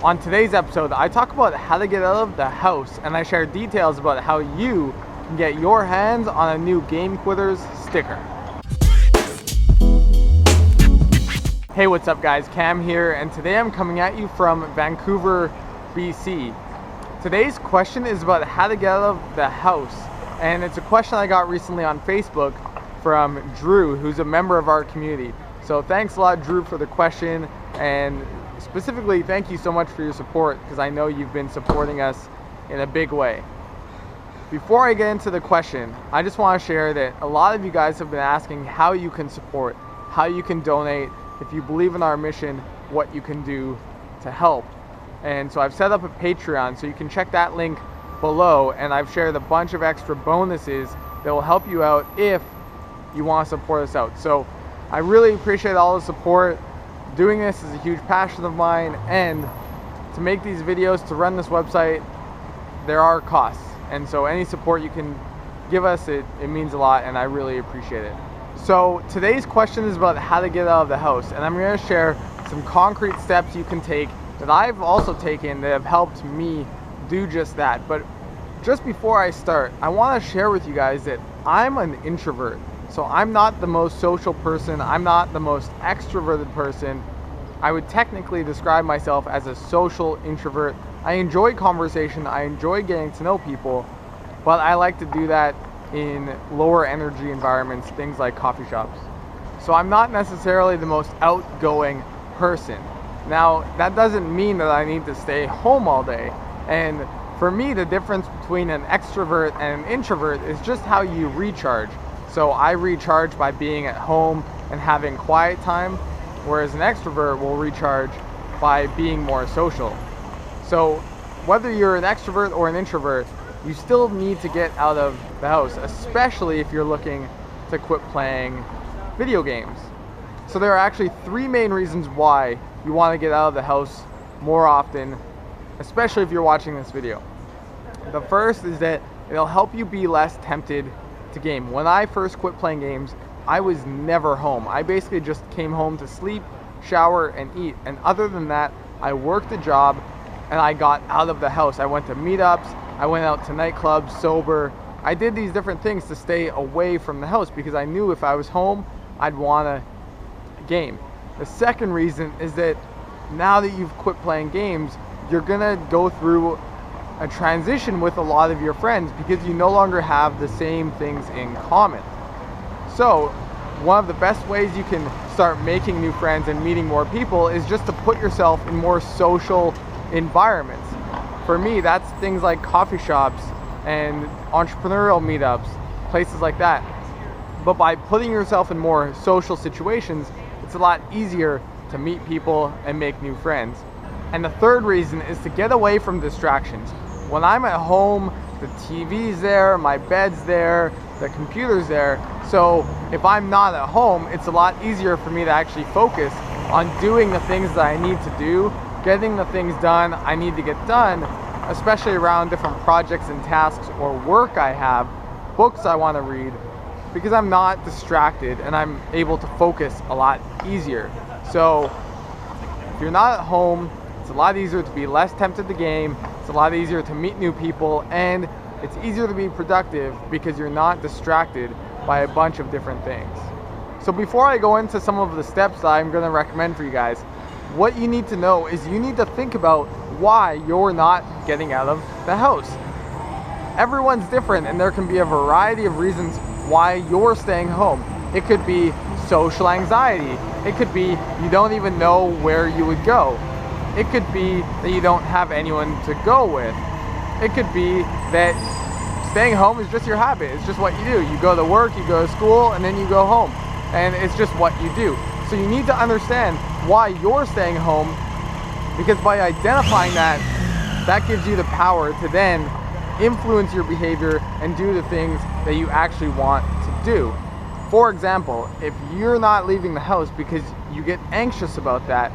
On today's episode, I talk about how to get out of the house, and I share details about how you can get your hands on a new Game Quitters sticker. Hey, what's up guys? Cam here, and today I'm coming at you from Vancouver, BC. Today's question is about how to get out of the house, and it's a question I got recently on Facebook from Drew, who's a member of our community. So thanks a lot, Drew, for the question, and specifically thank you so much for your support, because I know you've been supporting us in a big way. Before I get into the question, I just want to share that a lot of you guys have been asking how you can support, how you can donate, if you believe in our mission, what you can do to help. And so I've set up a Patreon, so you can check that link below, and I've shared a bunch of extra bonuses that will help you out if you want to support us out. So I really appreciate all the support. Doing this is a huge passion of mine, and to make these videos, to run this website, there are costs. And so any support you can give us, it means a lot, and I really appreciate it. So today's question is about how to get out of the house, and I'm going to share some concrete steps you can take that I've also taken that have helped me do just that. But just before I start, I want to share with you guys that I'm an introvert. So I'm not the most social person, I'm not the most extroverted person. I would technically describe myself as a social introvert. I enjoy conversation, I enjoy getting to know people, but I like to do that in lower energy environments, things like coffee shops. So I'm not necessarily the most outgoing person. Now, that doesn't mean that I need to stay home all day. And for me, the difference between an extrovert and an introvert is just how you recharge. So I recharge by being at home and having quiet time, whereas an extrovert will recharge by being more social. So whether you're an extrovert or an introvert, you still need to get out of the house, especially if you're looking to quit playing video games. So there are actually three main reasons why you want to get out of the house more often, especially if you're watching this video. The first is that it'll help you be less tempted to game. When I first quit playing games, I was never home. I basically just came home to sleep, shower, and eat. And other than that, I worked a job and I got out of the house. I went to meetups, I went out to nightclubs sober. I did these different things to stay away from the house because I knew if I was home, I'd want to game. The second reason is that now that you've quit playing games, you're gonna go through a transition with a lot of your friends because you no longer have the same things in common. So one of the best ways you can start making new friends and meeting more people is just to put yourself in more social environments. For me, that's things like coffee shops and entrepreneurial meetups, places like that. But by putting yourself in more social situations, it's a lot easier to meet people and make new friends. And the third reason is to get away from distractions. When I'm at home, the TV's there, my bed's there, the computer's there. So if I'm not at home, it's a lot easier for me to actually focus on doing the things that I need to do, getting the things done I need to get done, especially around different projects and tasks or work I have, books I want to read, because I'm not distracted and I'm able to focus a lot easier. So if you're not at home, it's a lot easier to be less tempted to game, it's a lot easier to meet new people, and it's easier to be productive because you're not distracted by a bunch of different things. So before I go into some of the steps that I'm going to recommend for you guys, what you need to know is you need to think about why you're not getting out of the house. Everyone's different, and there can be a variety of reasons why you're staying home. It could be social anxiety. It could be you don't even know where you would go. It could be that you don't have anyone to go with. It could be that staying home is just your habit. It's just what you do. You go to work, you go to school, and then you go home. And it's just what you do. So you need to understand why you're staying home, because by identifying that, that gives you the power to then influence your behavior and do the things that you actually want to do. For example, if you're not leaving the house because you get anxious about that,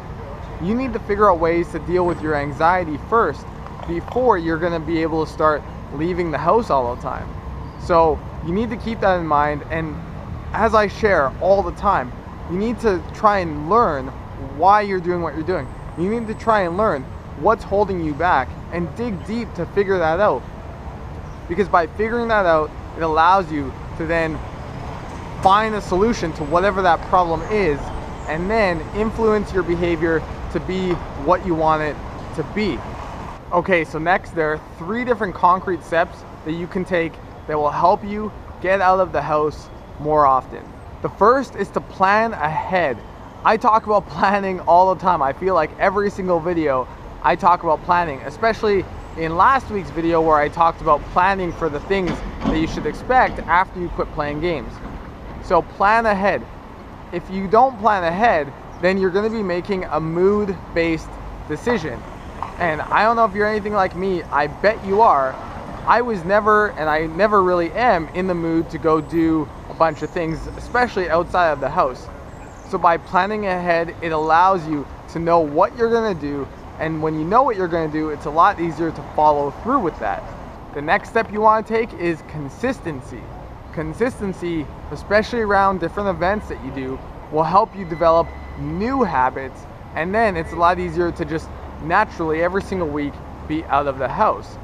you need to figure out ways to deal with your anxiety first before you're going to be able to start leaving the house all the time. So you need to keep that in mind, and as I share all the time, you need to try and learn why you're doing what you're doing. You need to try and learn what's holding you back and dig deep to figure that out. Because by figuring that out, it allows you to then find a solution to whatever that problem is, and then influence your behavior to be what you want it to be. Okay, so next there are 3 different concrete steps that you can take that will help you get out of the house more often. The first is to plan ahead. I talk about planning all the time. I feel like every single video I talk about planning, especially in last week's video where I talked about planning for the things that you should expect after you quit playing games. So plan ahead. If you don't plan ahead, then you're going to be making a mood-based decision. And I don't know if you're anything like me, I bet you are. I was never, and I never really am, in the mood to go do a bunch of things, especially outside of the house. So by planning ahead, it allows you to know what you're going to do, and when you know what you're going to do, it's a lot easier to follow through with that. The next step you want to take is consistency. Consistency, especially around different events that you do, will help you develop new habits, and then it's a lot easier to just naturally every single week be out of the house.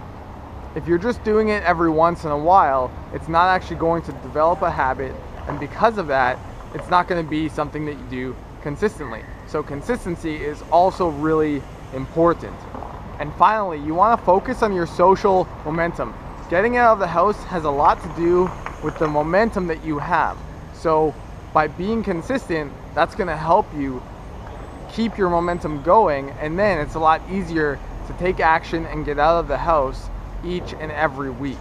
If you're just doing it every once in a while, it's not actually going to develop a habit, and because of that, it's not going to be something that you do consistently. So consistency is also really important. And finally, you want to focus on your social momentum. Getting out of the house has a lot to do with the momentum that you have. So by being consistent, that's going to help you keep your momentum going, and then it's a lot easier to take action and get out of the house each and every week.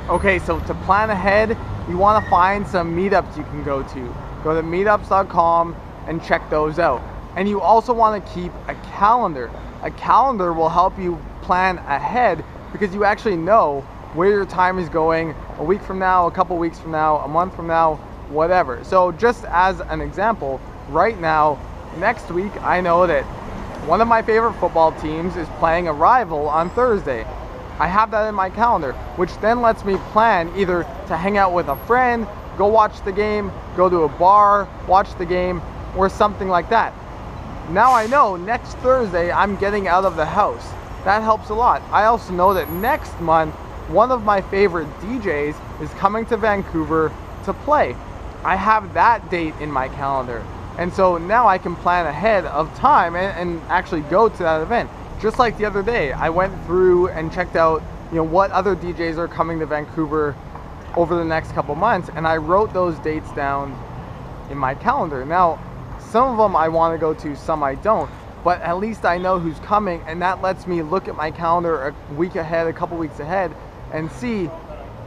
Okay, so to plan ahead, you want to find some meetups you can go to. Go to meetups.com and check those out. And you also want to keep a calendar. A calendar will help you plan ahead because you actually know where your time is going a week from now, a couple weeks from now, a month from now, whatever. So just as an example, right now, next week, I know that one of my favorite football teams is playing a rival on Thursday. I have that in my calendar, which then lets me plan either to hang out with a friend, go watch the game, go to a bar, watch the game, or something like that. Now I know next Thursday I'm getting out of the house. That helps a lot. I also know that next month, one of my favorite DJs is coming to Vancouver to play. I have that date in my calendar. And so now I can plan ahead of time and actually go to that event. Just like the other day, I went through and checked out, what other DJs are coming to Vancouver over the next couple months, and I wrote those dates down in my calendar. Now, some of them I want to go to, some I don't, but at least I know who's coming, and that lets me look at my calendar a week ahead, a couple weeks ahead, and see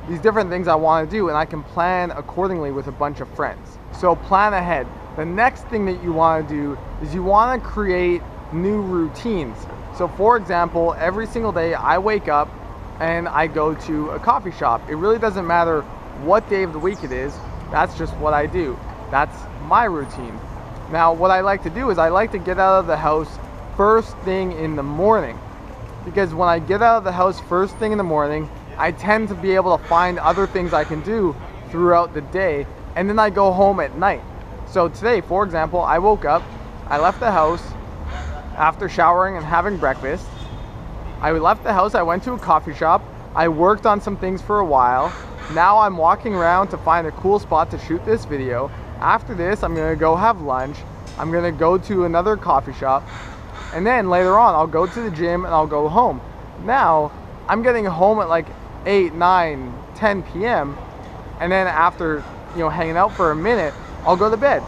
these different things I want to do, and I can plan accordingly with a bunch of friends. So plan ahead. The next thing that you want to do is you want to create new routines. So for example, every single day I wake up and I go to a coffee shop. It really doesn't matter what day of the week it is, that's just what I do. That's my routine. Now what I like to do is I like to get out of the house first thing in the morning, because when I get out of the house first thing in the morning, I tend to be able to find other things I can do throughout the day, and then I go home at night. So today, for example, I woke up, I left the house after showering and having breakfast. I left the house, I went to a coffee shop, I worked on some things for a while. Now I'm walking around to find a cool spot to shoot this video. After this, I'm gonna go have lunch. I'm gonna go to another coffee shop, and then later on, I'll go to the gym and I'll go home. Now, I'm getting home at like 8, 9, 10 p.m. and then after, hanging out for a minute, I'll go to bed.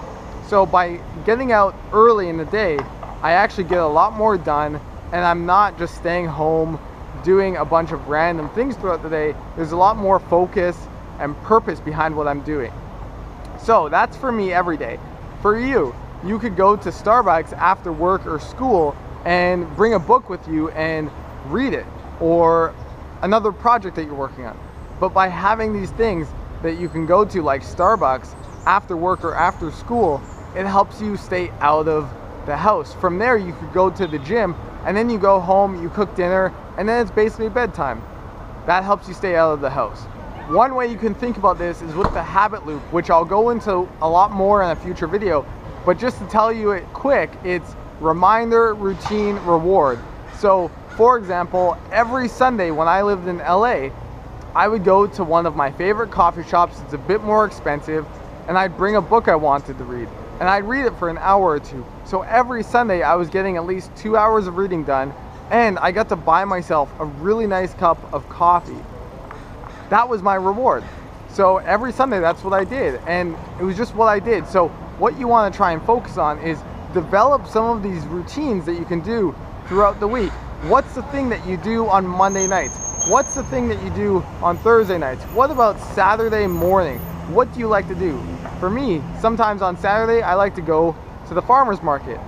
So by getting out early in the day, I actually get a lot more done, and I'm not just staying home doing a bunch of random things throughout the day. There's a lot more focus and purpose behind what I'm doing. So that's for me every day. For you, you could go to Starbucks after work or school and bring a book with you and read it, or another project that you're working on. But by having these things that you can go to, like Starbucks, after work or after school, it helps you stay out of the house. From there, you could go to the gym, and then you go home, you cook dinner, and then it's basically bedtime. That helps you stay out of the house. One way you can think about this is with the habit loop, which I'll go into a lot more in a future video, but just to tell you it quick, it's reminder, routine, reward. So for example, every Sunday when I lived in LA, I would go to one of my favorite coffee shops. It's a bit more expensive, and I'd bring a book I wanted to read, and I'd read it for an hour or two. So every Sunday I was getting at least 2 hours of reading done, and I got to buy myself a really nice cup of coffee. That was my reward. So every Sunday that's what I did, and it was just what I did. So what you want to try and focus on is develop some of these routines that you can do throughout the week. What's the thing that you do on Monday nights? What's the thing that you do on Thursday nights? What about Saturday morning? What do you like to do? For me, sometimes on Saturday, I like to go to the farmer's market.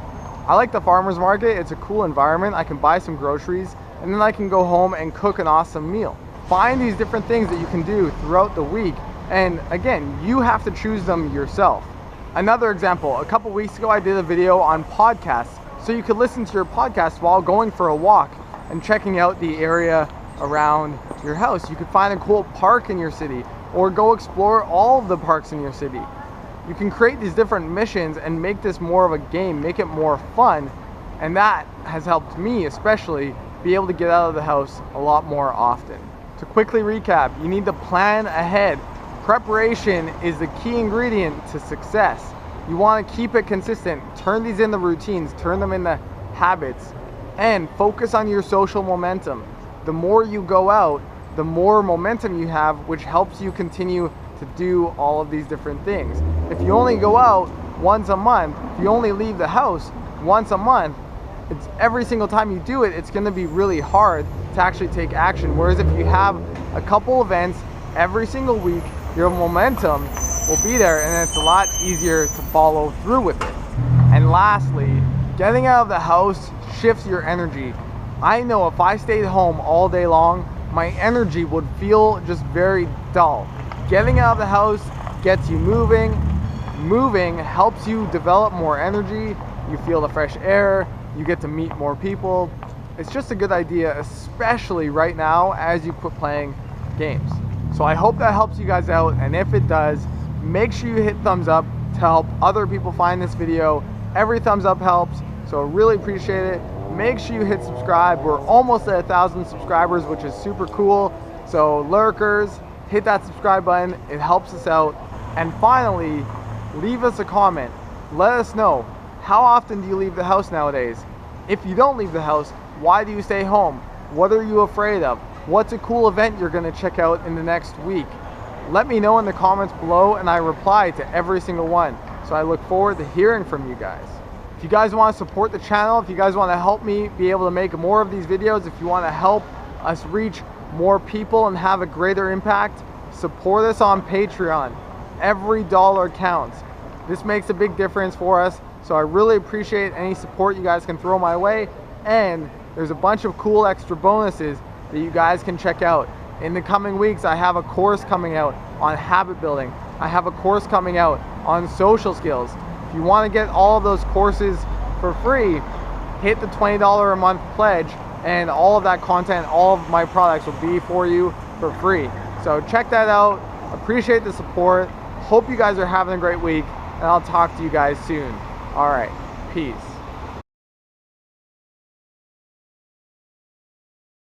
I like the farmer's market. It's a cool environment. I can buy some groceries, and then I can go home and cook an awesome meal. Find these different things that you can do throughout the week. And again, you have to choose them yourself. Another example, a couple weeks ago, I did a video on podcasts. So you could listen to your podcast while going for a walk and checking out the area around your house. You could find a cool park in your city, or go explore all of the parks in your city. You can create these different missions and make this more of a game, make it more fun, and that has helped me especially be able to get out of the house a lot more often. To quickly recap, you need to plan ahead. Preparation is the key ingredient to success. You want to keep it consistent, turn these into routines, turn them into habits, and focus on your social momentum. The more you go out, the more momentum you have, which helps you continue to do all of these different things. If you only go out once a month, if you only leave the house once a month, it's every single time you do it, it's going to be really hard to actually take action. Whereas if you have a couple events every single week, your momentum will be there, and it's a lot easier to follow through with it. And lastly, getting out of the house shifts your energy. I know if I stayed home all day long, my energy would feel just very dull. Getting out of the house gets you moving. Moving helps you develop more energy. You feel the fresh air. You get to meet more people. It's just a good idea, especially right now as you quit playing games. So I hope that helps you guys out, and if it does, make sure you hit thumbs up to help other people find this video. Every thumbs up helps, so I really appreciate it. Make sure you hit subscribe. We're almost at 1,000 subscribers, which is super cool. So lurkers, hit that subscribe button. It helps us out. And finally, leave us a comment. Let us know, how often do you leave the house nowadays? If you don't leave the house, why do you stay home? What are you afraid of? What's a cool event you're going to check out in the next week? Let me know in the comments below, and I reply to every single one. So I look forward to hearing from you guys. If you guys want to support the channel, if you guys want to help me be able to make more of these videos, if you want to help us reach more people and have a greater impact, support us on Patreon. Every dollar counts. This makes a big difference for us, so I really appreciate any support you guys can throw my way. And there's a bunch of cool extra bonuses that you guys can check out. In the coming weeks, I have a course coming out on habit building. I have a course coming out on social skills. If you want to get all of those courses for free, hit the $20 a month pledge, and all of that content, all of my products will be for you for free. So check that out. Appreciate the support. Hope you guys are having a great week, and I'll talk to you guys soon. All right, peace.